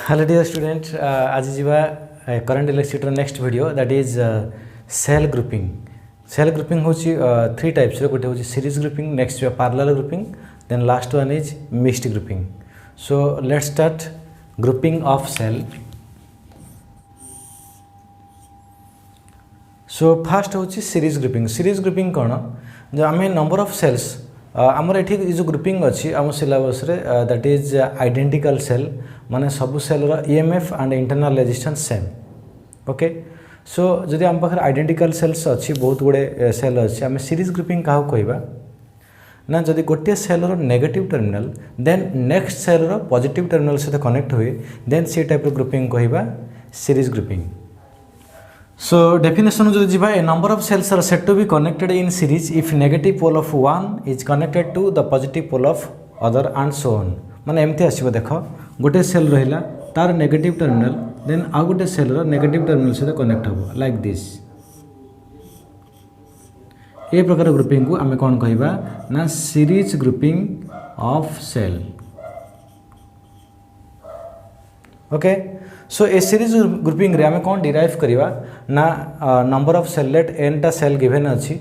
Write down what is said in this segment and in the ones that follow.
Hello dear student, आज जीवा current electricity next video that is cell grouping. Cell grouping होची three types रे, गोटे होची series grouping, next parallel grouping, then last one is mixed grouping. So let's start grouping of cell. So first होची series grouping. Series grouping कौन जो आम number of sales आमर ये जो ग्रुपिंग अच्छी आम सिलेबस रे दैट इज आइडेंटिकल सेल, माने सबू cell EMF and internal resistance same. Okay, so जदि आम पाखे आइडेंटिकल सेल्स अच्छी बहुत गुड़े सेल अच्छी, आम सीरीज ग्रुपिंग क्या कहवा ना, जदि गोटे cell negative terminal then next cell positive terminal सहित कनेक्ट हुए देन सी टाइप ग्रुपिंग कहवा सीरीज ग्रुपिंग। So definition जो जीवा, a number of cells are said to be connected in series if negative pole of one is connected to the positive pole of other and so on। माने एमती आसीबो, देखो गोटे cell रहिला तार negative terminal then आ गोटे cell रो negative terminal सहित कनेक्ट होबो लाइक दिस। ए प्रकार ग्रुपिंग को आमे कोन कहबा ना series grouping of cell. Okay, so ए सीरीज ग्रुपिंग रे आमे कौन डिराइव करिवा ना number of cell, let N टा सेल गिवन अच्छी,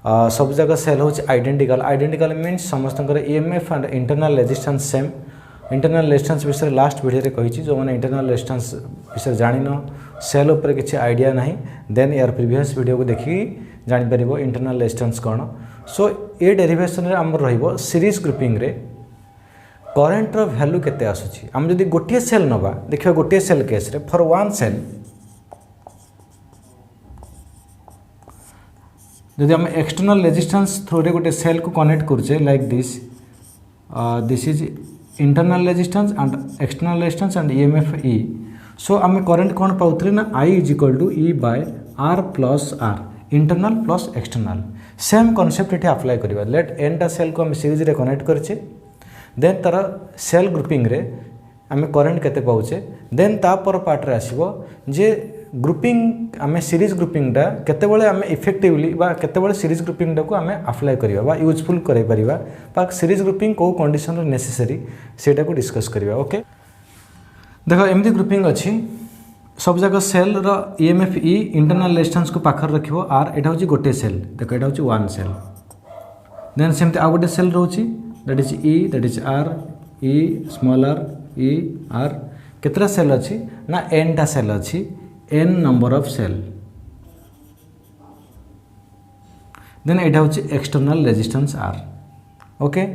सब जगह सेल हो आइडेंटिकल। आइडेंटिकल मीन्स समस्त EMF and internal resistance same. Internal resistance विषय लास्ट वीडियो रे कहिछि, जो माने इंटरनल रेजिस्टेंस विषय जानिन सेल ऊपर किछि आइडिया नाही देन यार प्रीवियस वीडियो को देखि जानि परिबो इंटरनल रेजिस्टेंस कोन। सो ए डेरिवेशन रे हमर रहिबो सीरीज ग्रुपिंग रे करेन्ट रो वैल्यू केते आसुछि। हम जदि गोटे सेल नबा, देखियो गोटे सेल केस रे फॉर वन सेल जदि हम एक्सटर्नल रेजिस्टेंस थ्रू रे गोटे सेल को कनेक्ट करछे like this, this is internal resistance and external resistance and EMF E. So आम करेंट कौन पाउथले ना I is equal to E by R plus r, internal plus external. Same concept ये apply करवा। Let N टा cell को आम series रे कनेक्ट करछे देन तार सेल ग्रुपिंग रे आम करेंट केते पाउचे, देन तापर पार्ट रे आसीबो जे ग्रुपिंग आम सीरीज ग्रुपिंग टा केते बेले आम इफेक्टिवली बा केते बेले सीरीज ग्रुपिंग टा को आम अप्लाई करिवा बा यूजफुल करै परिबा, बा सीरीज ग्रुपिंग को कंडीशन रे नेसेसरी सेटा को डिस्कस करिवा। ओके, देखो एमदी ग्रुपिंग अछि, सब जगह सेल रो ईएमएफ ई इंटरनल रेजिस्टेंस को पाखर रखिबो आर। एटा होची गोटे सेल, देखो एटा होची वन सेल, देन सेमते आ गोटे cell रहउची that is E, that is R, E small r, E R। कितना सेल अच्छी ना n टा सेल अच्छी, n number of cell. Then एटा होची external resistance R। Okay,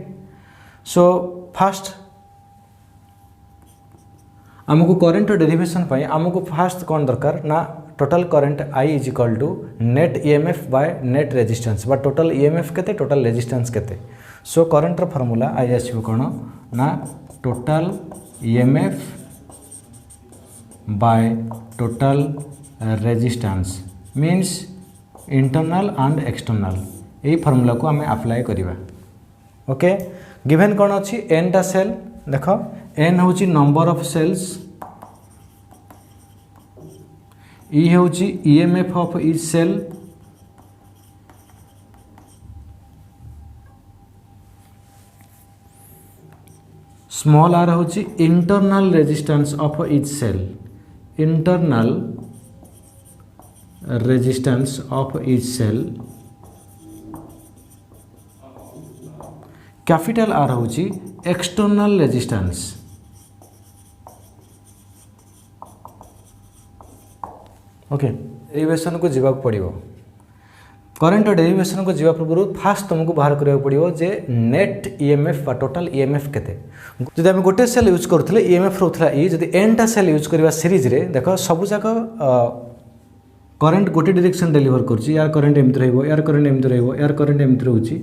so first आमको करंट डेरिवेशन पाई आमको फास्ट कौन दरकार ना total current I is equal to net EMF by net resistance, बा टोटल ईएमएफ केते टोटल रेजिस्टेंस केते। सो करंट फॉर्मूला आई आसो कौन ना total EMF by total resistance means internal and external. यही फॉर्मूला को आम अप्लाई करवा। ओके, गिवन कौन अच्छी एन टा सेल, देख एन हूँ नंबर ऑफ सेल्स, ई हूँ EMF of each cell, small r हूँ internal resistance of each cell, internal resistance of each cell, capital R हूँ एक्सटर्नल रेजिस्टेंस। ओके, डेरिवेशन को जीवा पड़ो, करंट डेरिवेशन को जीवा पूर्व फास्ट तुमको बाहर करा पड़ो जे नेट ईएमएफ बा टोटल ईएमएफ केते। जदि आम गोटे सेल यूज करथिले ईएमएफ रहउथला ई, जदि एन टा सेल यूज करबा सीरीज रे, देखो सब जाका करंट गोटे डायरेक्शन डिलीवर करछि, यार करंट एमति रहइबो, यार करंट एमति रहइबो, यार करंट एमति रहउछि,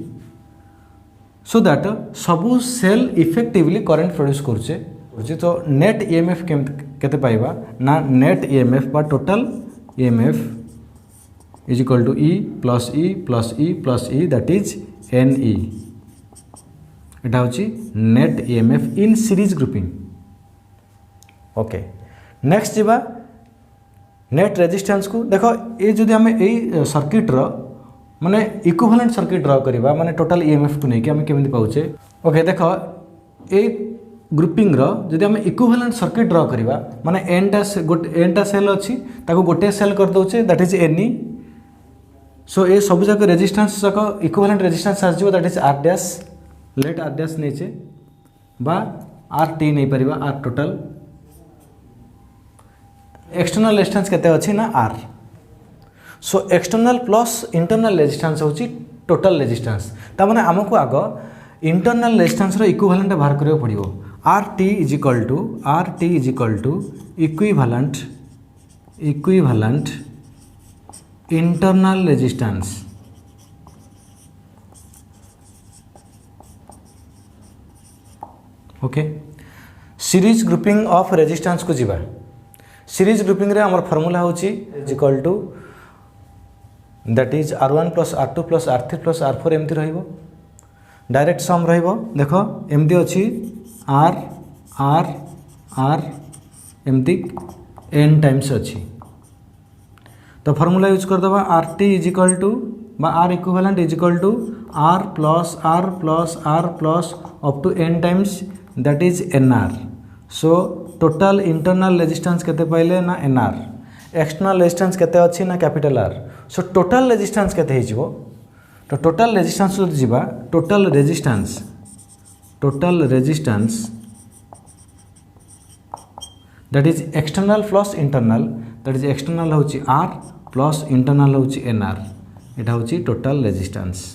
सो दैट सबु सेल इफेक्टिवली करंट प्रोड्यूस करछे। तो नेट ईएमएफ केते पाइबा ना नेट ईएमएफ बा total EMF is equal to E plus E plus E plus E, that is NE। एटा होची net EMF in series grouping. Okay, next जीवा net resistance को। देखो ये जदि आम यही सर्किट रो माने इक्विवेलेंट सर्किट ड्रा करवा, माने टोटल ईएमएफ को लेके आम केमिति पाउचे। ओके, देखो ए ग्रुपिंग रो जदि आम इक्विवेलेंट सर्किट ड्र करवा माने एनटा सेल अच्छी ताको गोटे सेल कर दोचे दैट इज एनी सो ये सब जाक रेजिस्टेंस जाक इक्विवेलेंट रेजिस्टेंस आसो that is R dash let R dash नहीं बा आर टी नहीं परिबा आर टोटल एक्सटर्नल रेजिस्टेंस केते अछि ना R so external plus internal resistance होची टोटल रेजिस्टेंस ता माने हमको आगो इंटरनल रेजिस्टेंस रो इक्विवेलेंट बाहर करियो पड़िबो R T is equal to equivalent internal resistance okay series grouping of resistance को जीवा सीरीज ग्रुपिंग रे हमर फार्मूला होची is equal to that is R1 plus R2 plus R3 plus R4 एमती रहिबो डायरेक्ट सम रहिबो देखो एमती अछि R R R एमती n टाइम्स अछि तो फार्मूला यूज कर दबा RT इज इक्वल टू बा R equivalent is equal to R plus R plus up to n times that is NR so total internal resistance केते पाइले ना NR external resistance केते अछि ना capital R so total resistance केते हिजबो तो टोटल रेजिस्टेंस जो जीवा total resistance that is external plus internal that is external होची R प्लस इंटरनल होची NR एटा होची टोटल रेजिस्टेंस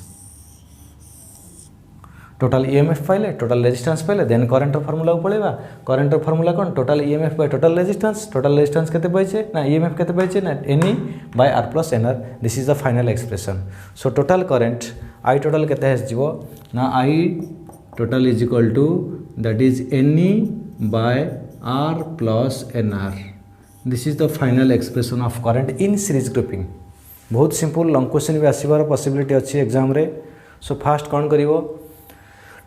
टोटल EMF पाइले टोटल रेजिस्टेंस पाइले देन करंट फार्मूला को पळेबा करंट फार्मूला कोन total EMF by total resistance केते पाइछे ना EMF केते पाइछे ना NE by R plus NR this is the final expression so total current I total केते हेस जीवो ना I total is equal to that is NE by R plus NR this is the final expression of current in series grouping बहुत simple long question भी आसीबार possibility अछि exam रे so fast कोन करिवो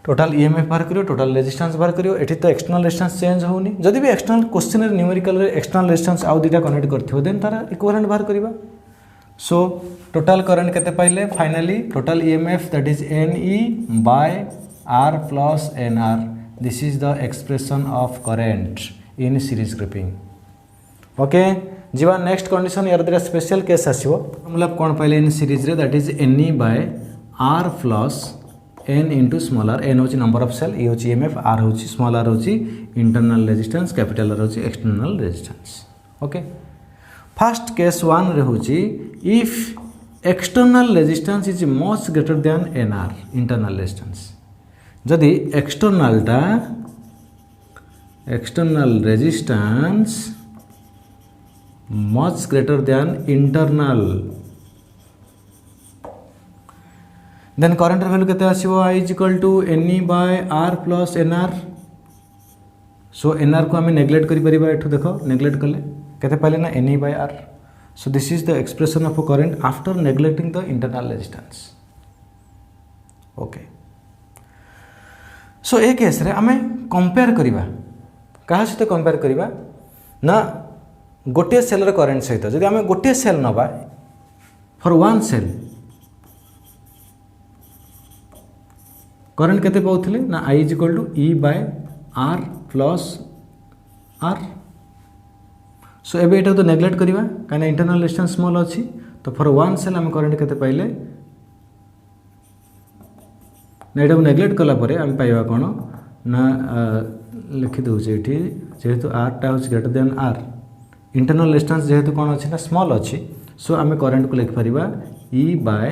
total EMF बाहर करियो total resistance बाहर करियो एठी तो एक्सटर्नल रेजिस्टेंस चेंज होउनी जदि भी एक्सटर्नल क्वेश्चन रे न्यूमेरिकल रे एक्सटर्नल रेजिस्टेंस आउ दिटा कनेक्ट करथियो देन तारा इक्विवेलेंट बाहर करिबा सो टोटल करंट केते पाइले finally total EMF that is NE by R plus NR this is the expression of current in series grouping okay जीवा नेक्स्ट कंडीशन यार द्वारा स्पेशल केस आसीबो मतलब कोन पाइले इन सीरीज रे that is NE by R plus n into small r n होची number of cell ये होची EMF r होची स्मॉल r होची इंटरनल रेजिस्टेंस कैपिटल r होची external resistance okay first case 1 रे होची if external resistance is much greater than nr internal resistance जदि external resistance much greater than internal then current value केते आसीबो I is equal to NE by R plus NR so NR को हमें neglect करि परिबा एठो देखो neglect कले केते पाइले ना NE by R so this is the expression of current after neglecting the internal resistance okay so ए केस रे हमें कंपेयर करिबा कहा सहित कंपेयर करिबा ना गोटे सेल रे करंट सहित जदि हमें गोटे सेल नबा फॉर वन सेल करंट केते पाउथिले ना I is equal to E by R plus R so एबे एटा तो नेग्लेक्ट करिबा काना इंटरनल रेजिस्टेंस स्मॉल अछि तो फॉर वन सेल हम करंट केते पाइले ना एटा नेग्लेक्ट कला परे हम पाइबा कोन ना लिखि दउ जे एठी जेहेतु R टा होच greater than R internal resistance जेहेतु कोन अछि ना स्मॉल अछि सो हम करंट को लिख परिबा E बाय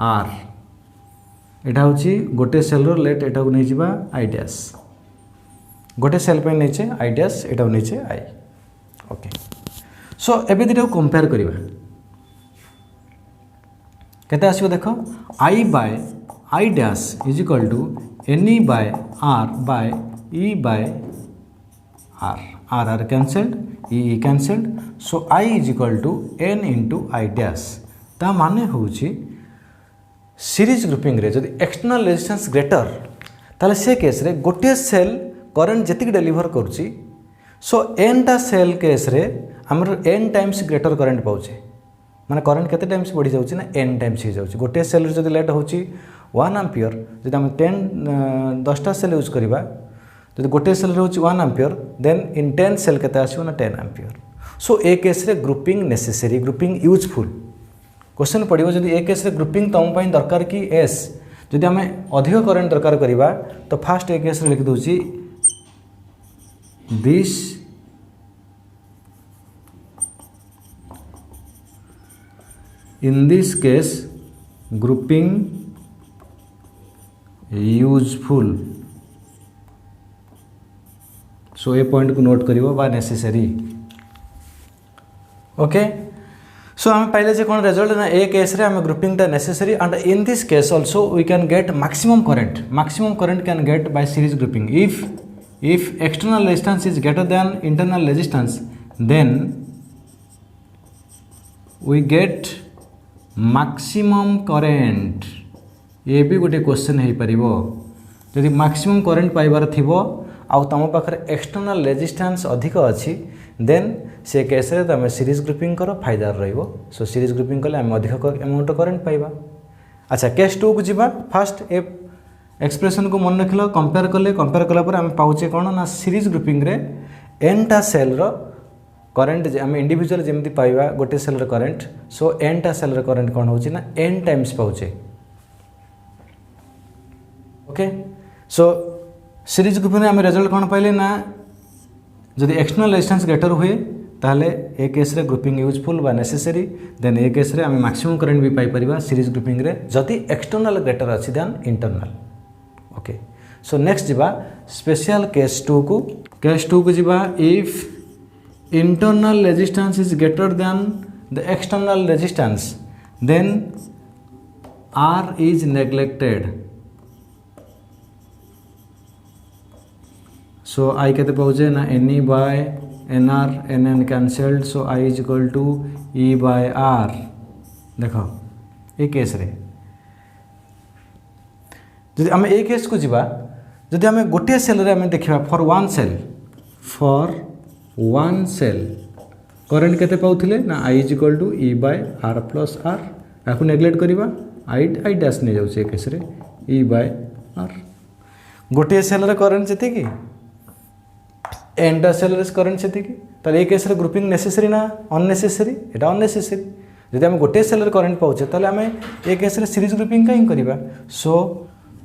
R एटा होची गोटे सेल रो लेट एटा को नै जिबा I डैश गोटे सेल पे नै छे I डैश एटा को नै छे I ओके सो एबे दिटा को कंपेयर करिबा केते आसीबो देखो I by I dash is equal to NE by R by E by R cancelled E cancelled so I is equal to N into I dash ता माने होची सीरीज ग्रुपिंग रे जदि एक्सटर्नल रेजिस्टेंस ग्रेटर ताले से case रे गोटे cell current जतिक deliver करूची सो n टा सेल केस रे हमर n टाइम्स ग्रेटर करंट पाउचे माने करंट केते टाइम्स बढ़ी जाउची ना n टाइम्स ही जाउची गोटे सेल रे जदि लेट होची 1 एम्पियर जदि हम 10 टा सेल यूज करिबा जब गोटे सेल रे होची 1 एम्पियर देन इन 10 सेल केते आसीबो ना 10 एम्पियर। सो ए केस रे grouping necessary grouping useful. Question पड़ो जब ए केस रे ग्रुपिंग तुम पर दरकार कि एस जदि आम अधिक करेन्ट दरकार करवा तो फास्ट ए केस रे लिखि दूची this in this case grouping useful. So ए पॉइंट को नोट करिवो बा नेसेसरी। ओके सो आम पाइले जे कोन रिजल्ट ना ए केस रे आम ग्रुपिंग टा necessary and in this case also we can get maximum current can get by series grouping if external resistance is greater than internal resistance then we get maximum current। ये भी गोटे question हो पारिबो जदि maximum current पाइबार थिबो आउ तम पाखरे external resistance अधिक अच्छी देन से केस रे तमे सीरीज ग्रुपिंग करो फायदा रहिबो। सो सीरीज ग्रुपिंग कले हम अधिक अमाउंट करंट पाइबा। अच्छा केस 2 को जिबा फास्ट ए एक्सप्रेशन को मन रखिल कंपेयर कला पर आम पाचे कौन ना सीरीज ग्रुपिंग रे एन टा सेल रो करंट आम इंडिविजुअल जमी पाइबा गोटे सेल रो करंट। सो एन टा सेल रो करंट कौन होची ना एन टाइम्स पाउचे। ओके सो सीरीज ग्रुपिंग रे आम रिजल्ट कौन पाइले ना जदि एक्सटर्नल रेजिस्टेंस ग्रेटर हुए ताहले ए केस रे ग्रुपिंग यूजफुल बा नेसेसरी देन ए केस रे आम मैक्सिमम करंट भी पाई परिबा सीरीज ग्रुपिंग रे जदि एक्सटर्नल ग्रेटर अछि then internal. Okay so next जिबा स्पेशल केस 2 को। केस 2 को जिबा if internal resistance is greater than the external resistance then r is neglected. So I केते पाउजे ना N by N r N N cancelled. So I is equal to E by r. देखो ए case रे जदि आम ए case को जिबा जदि आम गोटे सेल रे आम देखिबा फॉर वन सेल करंट केते पाउथिले ना I is equal to E by R plus r. याकू नेग्लेक्ट करबा आई डैश ने जाउछे ए केस रे ई बाय आर। गोटे सेल रे करंट जति की एन टा सेल रे करंट जति की ताले ए केस रे ग्रुपिंग नेसेसरी ना अननेसेसरी। एटा अननेसेसरी जदि आम गोटे सेल रे करंट पाउछे ताले आम ए केस रे सीरीज ग्रुपिंग काई करबा। सो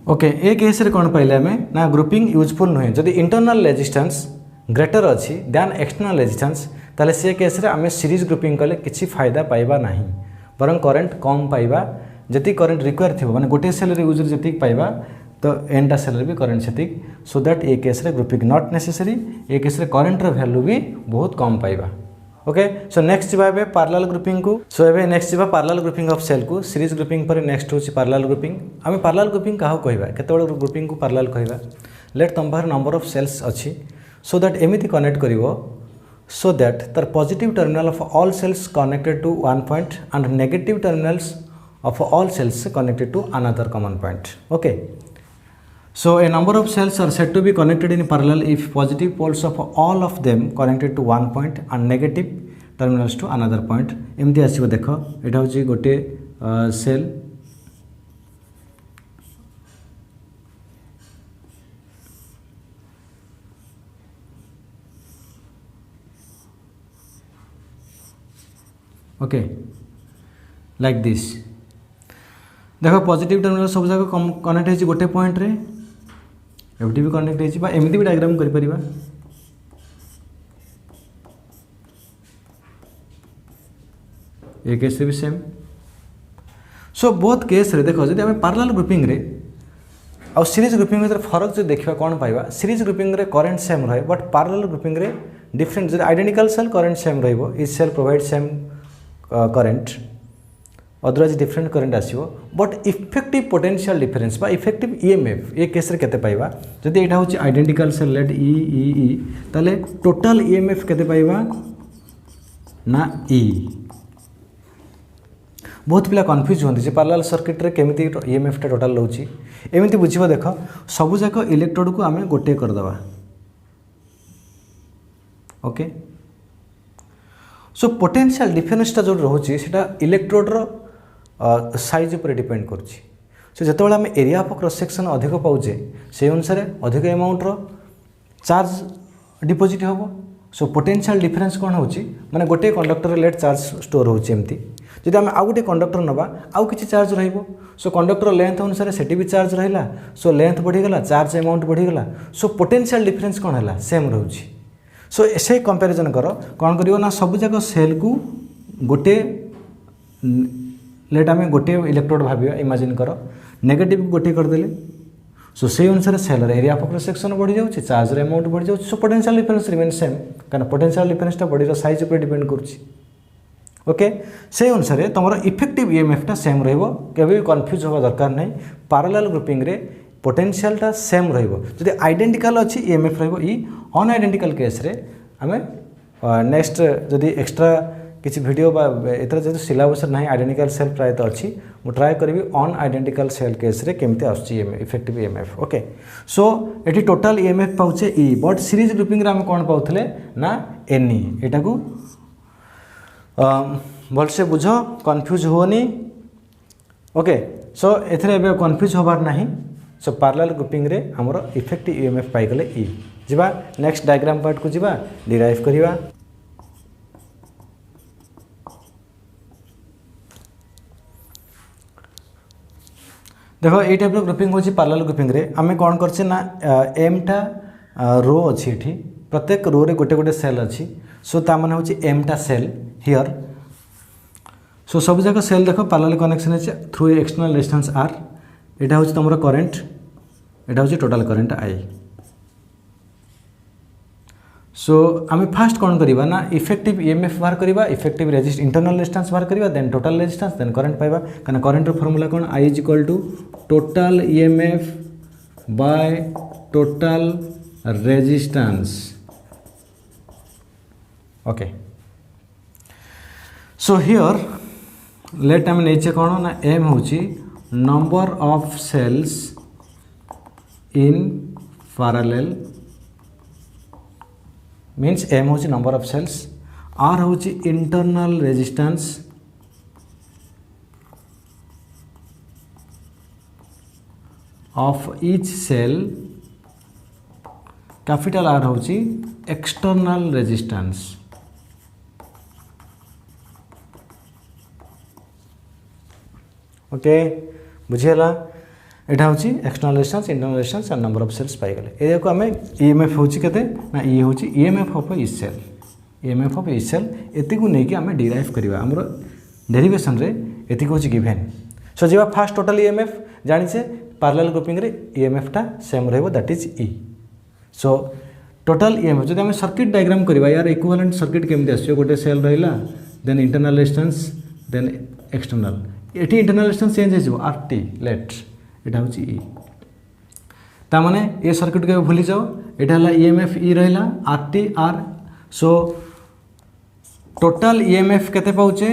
ओके ए केस रे कौन पाइले आम ना ग्रुपिंग यूजफुल नुहे जदि इंटरनल रेजिस्टेंस ग्रेटर अच्छी दैन एक्सटर्नल रेजिस्टेंस ताले से केस रे आम सीरीज ग्रुपिंग कले किसी फायदा पाइबा नहीं बरं करंट कम पाइबा जति करंट रिक्वायर थी माने गोटे सेल रे यूजर जति पाइबा तो एनटा सेल रे भी करंट सेति। सो दैट ए केस रे grouping not necessary A case रे करंट रो वैल्यू भी बहुत कम पाइबा। ओके सो नेक्स्ट जीवा एबे पैरेलल ग्रुपिंग को। सो एबे नेक्स्ट जीवा पैरेलल ग्रुपिंग ऑफ सेल को। सीरीज ग्रुपिंग पर नेक्स्ट होची पैरेलल ग्रुपिंग। आमे पैरेलल ग्रुपिंग काहो कहबा केते बड़ ग्रुपिंग को पैरेलल कहबा लेट तम बाहर नंबर ऑफ सेल्स अछि सो दैट एमिति कनेक्ट करिवो सो दैट तर positive terminal of all cells connected to one point and negative terminals of all cells connected to another common point. Okay so a number of cells are said to be connected in parallel if positive poles of all of them connected to one point and negative terminals to another point। एमती आसीबो देखो एटा होची गोटे cell okay like this देखो positive terminal सब जगह connect होची गोटे point रे एमटी भी कनेक्ट होची बा एमती भी डायग्राम करि परिबा। ए केस भी सेम। सो बोथ केस रे देखो जदि हम पैरेलल ग्रुपिंग रे आ सीरीज ग्रुपिंग में फरक जो देखा कौन पाइबा सीरीज ग्रुपिंग रे करंट सेम रहे बट पैरेलल ग्रुपिंग रे डिफरेंट जो आइडेंटिकल सेल करंट सेम रहिबो each cell provide same current otherwise different current आसीबो बट इफेक्टिव पोटेंशियल डिफरेंस बा इफेक्टिव ईएमएफ ए केस रे केते पाइबा जदि एटा होची identical cell let E E E ताले टोटल ईएमएफ केते पाइबा ना ई। बहुत पिला कन्फ्यूज होती पैरेलल सर्किट रे केमिति ईएमएफ टा टोटल लउची एमिति बुझिबो देखो सबु जाक इलेक्ट्रोड को आमे गोटे कर दबा। ओके सो पोटेंशियल डिफरेंस टा जो रहउची सेटा इलेक्ट्रोड रो साइज पर डिपेंड करछि। सो जतबेला आम एरिया ऑफ क्रॉस सेक्शन अधिक पाउचे से अनुसार अधिक अमाउंट रो चार्ज डिपोजिट हम। सो पोटेंशियल डिफरेंस कौन हो माने गोटे कंडक्टर लेट चार्ज स्टोर होमती जदि आम आउ गोटे कंडक्टर नवा आउ किसी चार्ज रहिबो। सो कंडक्टर लेंथ अनुसार सेठी भी चार्ज रहिला। सो लेंथ बढ़ीगला चार्ज अमाउंट बढ़ीगला। सो पोटेंशियल डिफरेंस कौन है सेम रोचे। सो ऐसे कंपैरिजन कर कौन करियो ना सब जाक सेल को गोटे लेट आम गोटे इलेक्ट्रोड भाविया इमेजिन कर नेगेटिव गोटे करदेले। सो से अनुसार seller area of cross section बढ़ी जाऊँगी चार्ज अमाउंट बढ़ी जाऊँगी। सो पोटेंशियल डिफरेंस रिमेन सेम कारण पोटेंशियल डिफरेंसटा बॉडी साइज उपर डिपेंड करुच्ची। ओके से अनुसार तुम इफेक्टिव ईएमएफटा सेम रहिबो केबे भी कन्फ्यूज होगा दरकार नहीं। पैरेलल ग्रुपिंग रे पोटेंशियलटा सेम रहिबो जदि आइडेंटिकल अच्छी ईएमएफ रहिबो ई अनआइडेंटिकल केस रे आमे नेक्स्ट जदि एक्स्ट्रा किसी वीडियो बा एतर जेतु सिलेबस नाही आइडेंटिकल सेल प्राय तो अच्छी मु ट्राई करी अनआइडेंटिकल सेल केस रे केमते आछी इफेक्टिव ईएमएफ। ओके सो एटी टोटल ईएमएफ पाउचे ई बट सीरीज ग्रुपिंग रे हम कोन पाउथले ना एनी एटा को भलसे बुझ कन्फ्यूज होनी। ओके सो एथरे एबे कन्फ्यूज होबार नाही। सो पैरेलल ग्रुपिंग रे हमरो इफेक्टिव ईएमएफ पाई गले ई जिबा नेक्स्ट डायग्राम पार्ट को जिबा डिराइव करिवा। देखो ये टाइप ग्रुपिंग होची पैरेलल ग्रुपिंग रे आमे कोन करछे ना एमटा रो अछि एठी प्रत्येक रो रे गोटे गोटे सेल अछि। सो ता माने होची एमटा सेल हियर। सो सब जगह सेल देखो पैरेलल कनेक्शन अछि थ्रू एक्सटर्नल रेजिस्टेंस आर। एटा होची तमरो करंट एटा होची टोटल करंट आई। सो आमे फास्ट कौन करिबा ना इफेक्टिव ईएमएफ बाहर करिबा इफेक्टिव इंटरनल रेजिस्टेंस बाहर करिबा then total resistance then current पाइबा कारण करंट रो फार्मूला कौन I is equal to total EMF by total resistance. Okay so here let आम नेचे कौन ना एम होची number of cells in parallel means m होची नंबर ऑफ सेल्स आर होची internal resistance of each cell capital R होची external resistance. Okay बुझीगला एटा होची external resistance internal resistance and number of cells पाई गले। ए को हमें ईएमएफ होची केते ना ई होची EMF of each cell EMF of each cell एति को नै कि हमें डिराइव करबा हमरो डेरिवेशन रे एति को होची गिवन। सो जेबा फास्ट टोटल ईएमएफ जानि से पैरेलल ग्रुपिंग रे ईएमएफ टा सेम रहबो that is E. So total EMF जदि हमें सर्किट डायग्राम करबा यार इक्विवेलेंट सर्किट केमते आछियो गोटे सेल रहिला then internal resistance then external एटी इंटरनल रेजिस्टेंस चेंज हो आरटी लेट एटा होची ई ता माने ए सर्किट के भूली जाओ एटा हला ईएमएफ ई रहिला आरटी आर। सो टोटल ईएमएफ केते पाउचे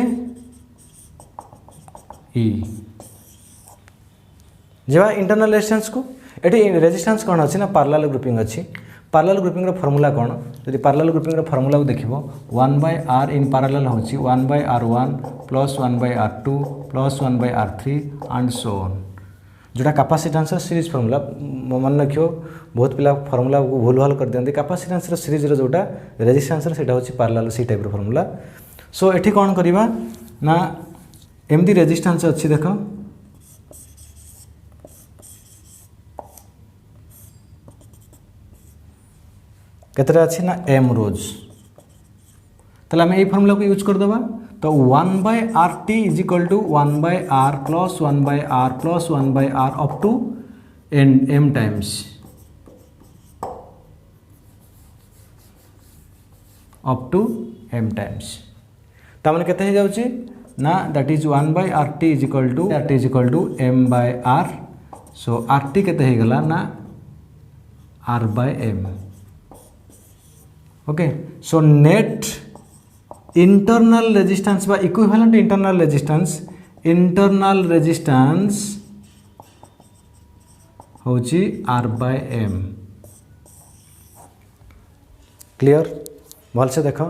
ई जेवा इंटरनल रेजिस्टेंस को एटी रेजिस्टेंस कोन अछि ना पैरेलल ग्रुपिंग अछि। पैरेलल ग्रुपिंग रो फार्मूला कोन यदि पैरेलल ग्रुपिंग रो फार्मूला को देखिबो 1/r इन पैरेलल होची 1/r1 plus 1/r2 plus 1/r3 and so on जोटा कैपेसिटेंस सीरीज फार्मूला मन रखियो बहुत पिला फार्मूला को भूल भाल कर दियंती कैपेसिटेंस सीरीज रो जोटा रेजिस्टेंस सेटा होची पैरेलल सी टाइप रो फार्मूला। सो एठी कोन करिबा ना एमदी रेजिस्टेंस अछि देखो केतरा अछि ना एम रोज तले हम ए फार्मूला को यूज कर देबा तो 1/RT is equal to 1/R plus 1/R plus 1/R up to m times up to m times तामने केते हे जाउची ना that is 1/RT is equal to m/R। So RT केते हे गला ना R/m। Okay so net internal resistance बा इक्विवेलेंट इंटरनल रेजिस्टेंस होची R/m। क्लियर भल से देख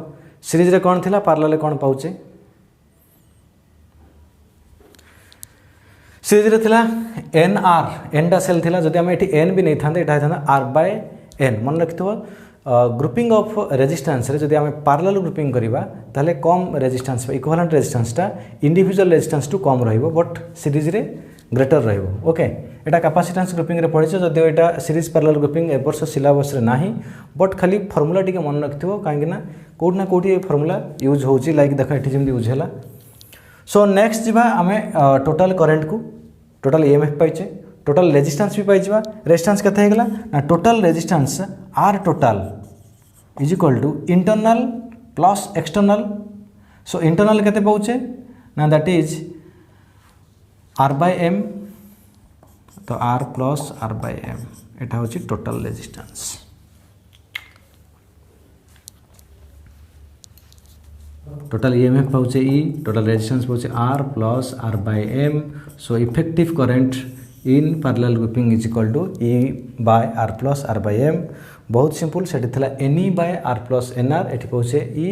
सीरीज रे कौन थिला पैरेलल कौन पाउचे सीरीज रे थिला NR एनटा सेल थिला जदि हम एठी n भी नहीं थांते एटा थांता R/m एन मन रखिथ ग्रुपिंग ऑफ रेजिस्टेंस रे जदि आम पैरेलल ग्रुपिंग करवा ताहले कम रेजिस्टेंस इक्विवेलेंट रेजिस्टेंसटा इंडिविजुअल रेजिस्टेंस टू कम रहिबो बट सीरीज रे ग्रेटर रहिबो ओके एटा कैपेसिटेंस ग्रुपिंग रे पढ़िछ जदिओ एटा सीरीज पैरेलल ग्रुपिंग ए वर्ष सिलेबस रे नाही बट खाली फार्मूला टिके मन रखिथो काहेकि ना कोठी फार्मूला यूज होची लाइक देखा एठी जेमि यूज हैला सो नेक्स्ट जीवा आमे टोटल करंट को टोटल ईएमएफ पाइछे टोटल रेजिस्टेंस भी पाइछवा रेजिस्टेंस केते हेगला ना total resistance R total is equal to internal plus external so internal केते पाउछे ना that is r by m तो R plus are by m एटा होची टोटल रेजिस्टेंस टोटल ईएमएफ पाउछे ई टोटल रेजिस्टेंस पाउछे R plus are by m so effective current in parallel grouping is equal to E by R plus are by m बहुत simple सेठी थिला NE by R plus NR एठी पाउछे E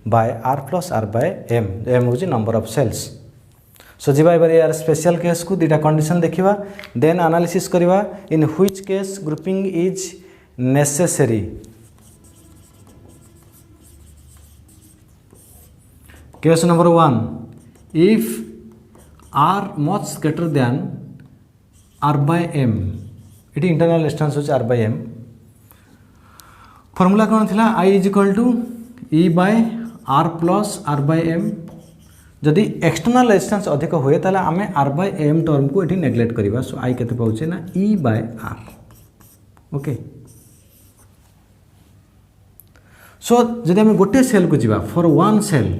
by R plus are by m m होची number of cells so जीवा एबार यार special case को दुटा कंडीशन देखिबा देन एनालिसिस करबा in which case grouping is necessary case number 1 if R much greater than r by M it internal resistance होची r by M formula कौन थिला I is equal to E by R plus are by M जदि external resistance अधिक हुए ताले आमे are by M term को एठी नेग्लेक्ट करबा सो आई केते पाउचे ना E by R okay so जदि आमे गोटे सेल को जिबा फॉर वन सेल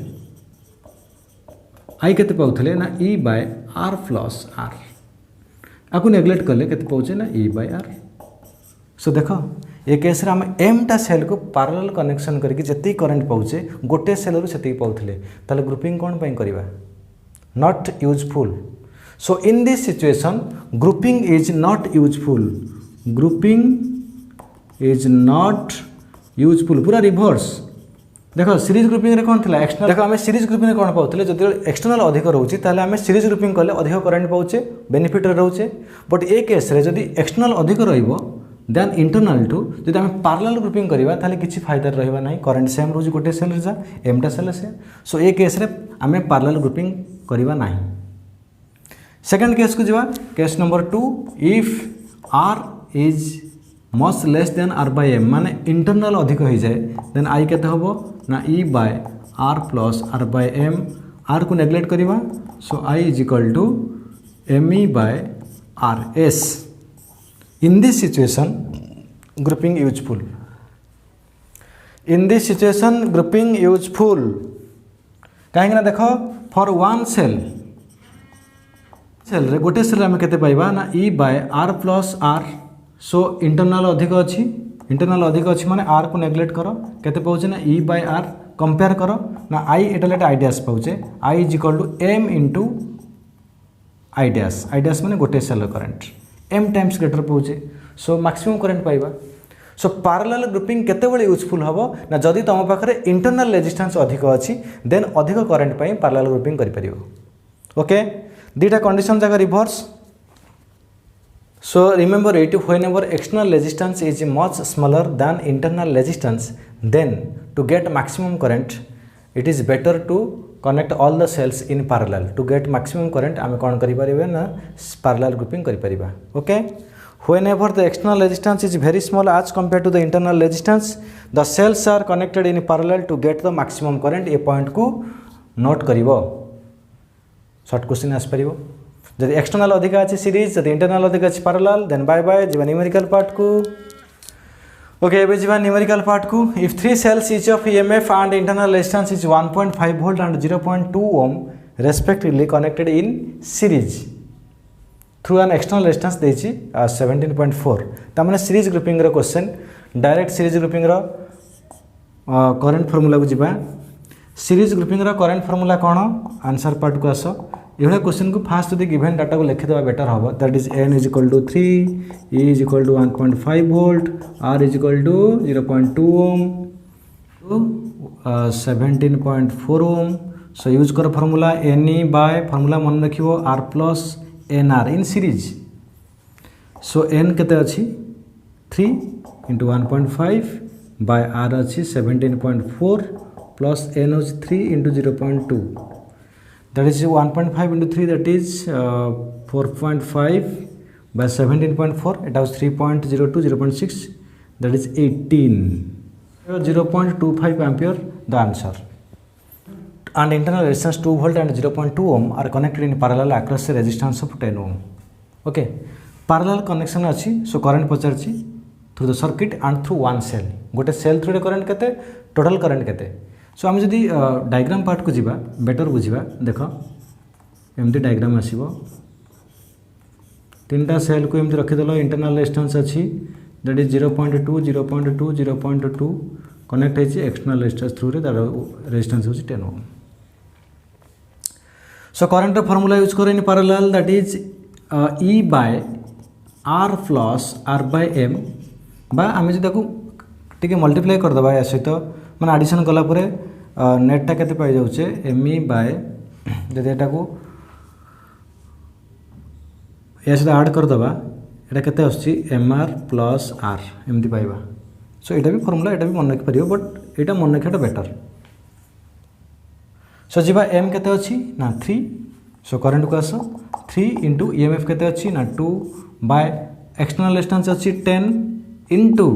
आई केते पाउथले ना E by R plus R आपको नेग्लेक्ट कले केते पाउचे ना ई बाय आर सो देखो ये केस रे हम एम टा सेल को पैरेलल कनेक्शन करके जति करंट पाउचे गोटे सेल रु सेति पाउथले ताले ग्रुपिंग कोन पई करबा not useful so in this situation grouping is not useful grouping is not useful पूरा रिवर्स देखो सीरीज ग्रुपिंग रे कोन थिला एक्सटर्नल देखो हमें सीरीज ग्रुपिंग रे कोन पाउथले जदि एक्सटर्नल अधिक रहउची ताले हमें सीरीज ग्रुपिंग करले अधिक करंट पाउचे बेनिफिट रहउचे बट ए केस रे जदि एक्सटर्नल अधिक रहइबो देन इंटरनल टू जदि हमें पैरेलल ग्रुपिंग करबा ताले किछि फायदा रहबा नाही करंट सेम रोज गोटे सेल रे जा एमटा सेल से सो ए केस रे हमें पैरेलल ग्रुपिंग करबा नाही सेकंड केस को जवा case number 2 if R is much less then R by M माने इंटरनल अधिक हो जाए देन आई केते होबो ना E by R plus are by M R को नेग्लेक्ट करबा so I is equal to M E by R S in this situation grouping useful in this situation grouping useful कहीं ना देखो for one cell cell रे गोटे cell आम केते पाइबा ना E by R plus R so internal अधिक अच्छी माने आर को नेग्लेक्ट करो केते पाउचे ना ई बाय आर कंपेयर करो ना आई एटा लेट आई डैश पाउचे I is equal to M into I dash माने गोटे cell current M times greater पाउचे सो मैक्सिमम करंट पाइबा सो पैरेलल ग्रुपिंग केते बळे यूजफुल हबो ना जदि तम पाखरे इंटरनल रेजिस्टेंस अधिक अछि देन अधिक करंट पई पैरेलल ग्रुपिंग करि परिबो ओके दीटा कंडीशन जागा reverse so remember it whenever external resistance is much smaller than internal resistance then to get maximum current it is better to connect all the cells in parallel to get maximum current आम कौन करि परिबे ना parallel grouping करि परिबा okay whenever the external resistance is very small as compared to the internal resistance the cells are connected in parallel to get the maximum current A point को note करिवो short question आस परिबो जदि external अधिक अच्छी series जदि internal अधिक अच्छी parallel then bye bye जीवा numerical part को okay एबे जीवा न्यूमेरिकल पार्ट को if 3 cells each of EMF and internal resistance is 1.5 volt and 0.2 ohm respectively connected in series through an external resistance देछि 17.4 ता माने सीरीज ग्रुपिंग रो question direct series grouping रो current formula को जीवा series grouping रो current formula कोन answer part को आसो ये question को fast जब गिवन डाटा को लिखिदेवा बेटर हम that is N is equal to 3 E is equal to 1.5 volt R is equal to 0.2 ohm to 17.4 ohm so use कर formula N E by formula मन रखिबो R plus N R in series so N केते अछि 3 into 1.5 bye are अच्छी 17.4 plus N अच्छी 3 into 0.2 that is 1.5 into 3 that is 4.5 by 17.4 it was 3.02 0.6 that is 18 0.25 ampere the answer and internal resistance 2 volt and 0.2 ohm are connected in parallel across the resistance of 10 ohm okay parallel connection अच्छी so current पचारची through the circuit and through one cell गोटे cell through current केते total current केते so आम जदि diagram part को जीवा better बुझीबा देखो एमती डायग्राम आसीबो तीनटा सेल को एमती रखीदेल इंटरनल रेजिस्टेंस अच्छी दैट इज 0.2 0.2 0.2 कनेक्ट होती एक्सटर्नल रेजिस्टेंस थ्रू रे तार रेजिस्टेंस होची 10 ohm so current formula use करें in parallel that is E by R plus are by M बा आम जो ताको टिके मल्टीप्लाई करदबा या सहित माने एडिशन कला परे नेटटा केते पाई जाउचे एम ई बाय जदि एटा को या सहित आड करदबा एटा केते आछी एम आर प्लस आर एमती पाइबा सो एटा भी फॉर्मूला एटा भी मन रखि परियो बट एटा मन रखियाटा बेटर सो जीवा एम केते अछि ना 3 सो करंट को आसो 3 इंटू ईएमएफ केते अछि ना 2 बाय एक्सटर्नल रेजिस्टेंस अछि 10 इंटू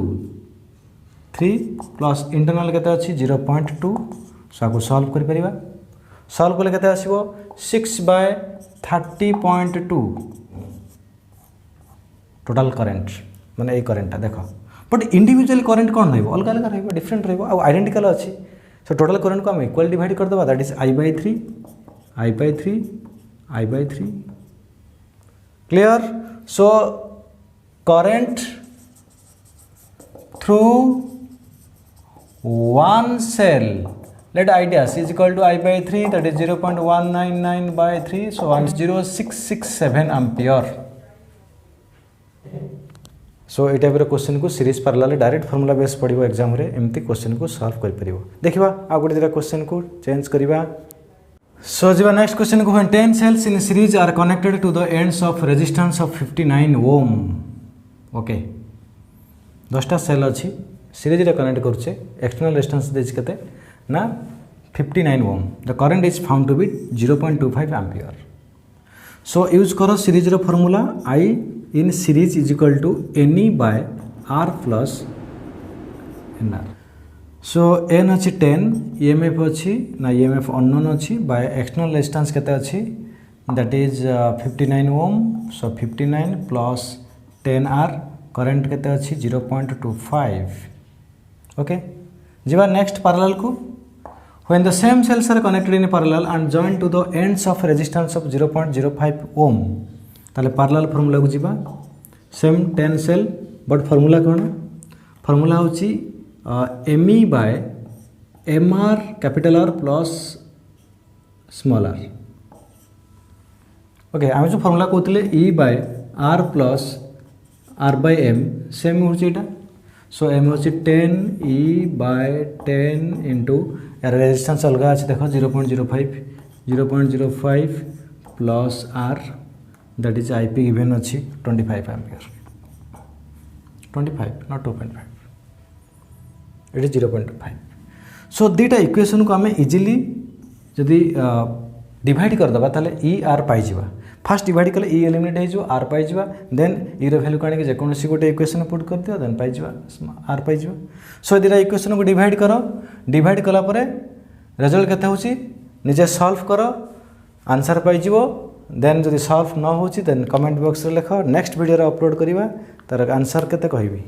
3 प्लस इंटरनल केते अछि 0.2 सो आको सॉल्व करि परिबा सॉल्व कले केते आसीबो 6 बाय 30.2 टोटल करेन्ट माने ए करेन्टा देख बट इंडिविजुअल करेन्ट कौन रही अलग अलग रही डिफरेंट रही आइडेंटिकल अच्छी सो टोटल करेन्ट को आम इक्वल डिवाइड करदे that is I by 3 I by 3 I by 3 clear so current through one cell लेट आइडियास is equal to I by 3 that is 0.199 by 3 so 10667 ampere so ये type question को series parallel direct formula base पड़ो exam रे एमती question को solve कर परिबो देखिबा आ गोटे दिरा क्वेश्चन को चेंज करिबा सो जीवा नेक्स्ट क्वेश्चन को when 10 cells in series are connected to the ends of resistance of 59 ohm okay 10टा सेल अछि सीरीज रे कनेक्ट करछे एक्सटर्नल रेजिस्टेंस देछ केते ना 59 ohm the current is found to be 0.25 ampere so use करो series रो formula I in series is equal to NE by R plus NR so N अच्छी 10 EMF अच्छी ना EMF unknown अच्छी by external resistance केते अच्छी that is 59 ohm so 59 plus 10 R current केते अच्छी 0.25 okay जीवा next parallel को when the same cells are connected in parallel and joined to the ends of resistance of 0.05 ohm ताले parallel formula को जीवा same 10 cell but formula कौन formula होची M E by M R capital R plus small R okay आम जो formula कहते E by R plus are by M same होटा so M होची 10 ई बाय 10 इंटू यार रेजिस्टेंस अलग अच्छे देख 0.05 plus R that is IP given अच्छी 25 ampere 25 not 2.5 it is 0.5 so दीटा इक्वेशन को आम इजिली जदि डिवाइड करदबा ताले ई आर पाइजिबा फास्ट डिवाइड कले ई एलिमिनेट हो आर पाइजिबा देन ई रो वैल्यू काणी जेकोसी गोटे इक्वेशन पुट कर दियो देन पाइजिबा आर पाइजिबा सो दीटा इक्वेशन को डिवाइड करो डिवाइड कला परे रिजल्ट केते होची निजे सॉल्व करो आंसर पाइजिबो देन जदि सॉल्व न होची देन कमेंट बॉक्स रे लिख नेक्स्ट वीडियो रे अपलोड करिवा तार आंसर केते कहबी।